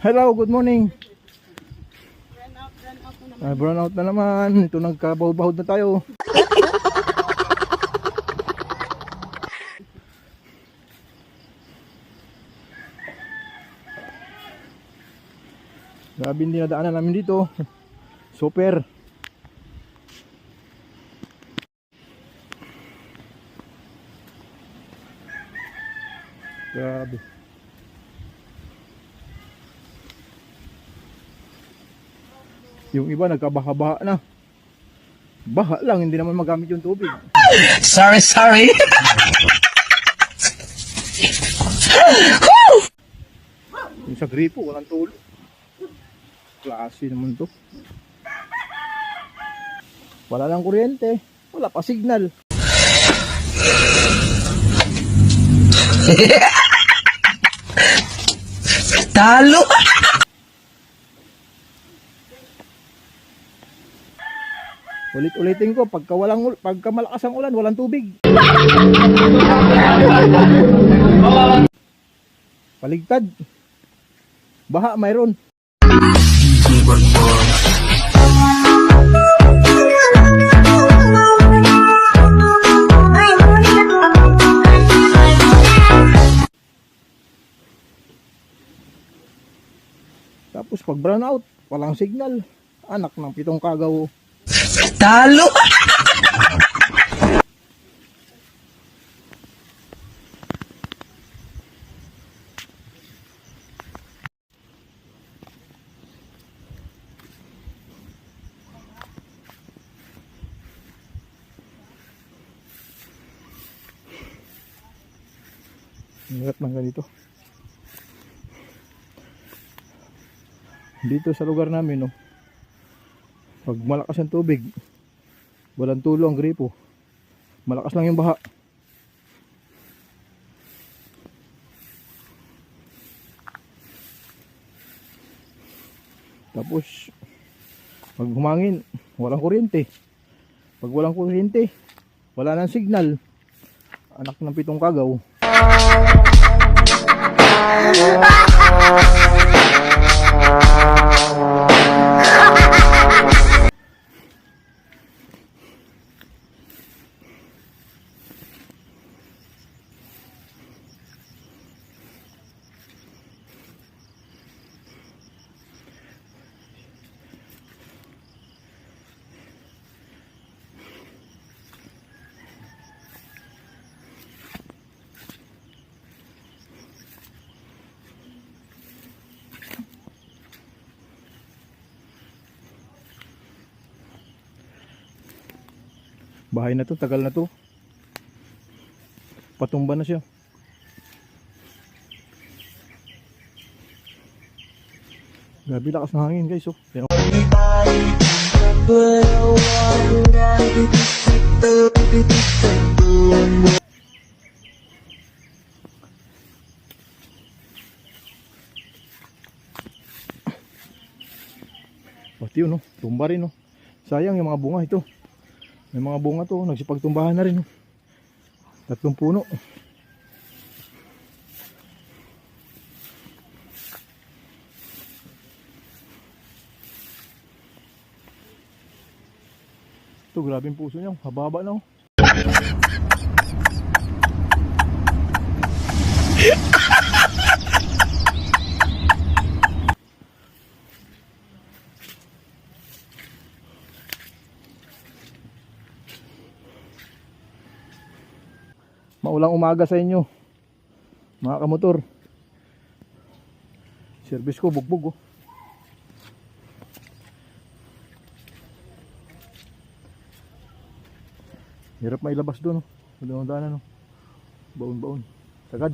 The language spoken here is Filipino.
Hello, good morning. Run out na naman. Brown out na naman. Ito nagkabahod-bahod na tayo. Grabe yung dinadaanan namin dito. Super. Grabe. Yung iba nagkabaha-baha na. Baha lang, hindi naman magamit yung tubig. Sorry. Yung sa gripo, walang tulo. Klase naman to. Wala lang kuryente. Wala pa signal. Talo. Ulit-ulitin ko, pagka malakas ang ulan, walang tubig. Paligtad. Baha mayroon. Tapos pag brown out, walang signal. Anak ng pitong kagaw. Talo. Hirap ng ganito. Dito sa lugar namin, no, pag malakas ang tubig, walang tulo ang gripo. Malakas lang yung baha. Tapos pag humangin, walang kuryente. Pag walang kuryente, wala nang signal. Anak ng pitong kagaw. Bahay na to, tagal na to. Patumba na siya. Grabe lakas ng hangin, guys, oh. Pati yun, oh. Tumba rin, oh. Sayang yung mga bunga ito. May mga bunga to, nagsipagtumbahan na rin. 3 puno. Ito, grabe yung puso niya. Hababa na, oh. Maulang umaga sa inyo, mga kamotor. Service ko bugbog, oh. Hirap mailabas doon, oh. Daanan, oh. Baon-baon. Sagad.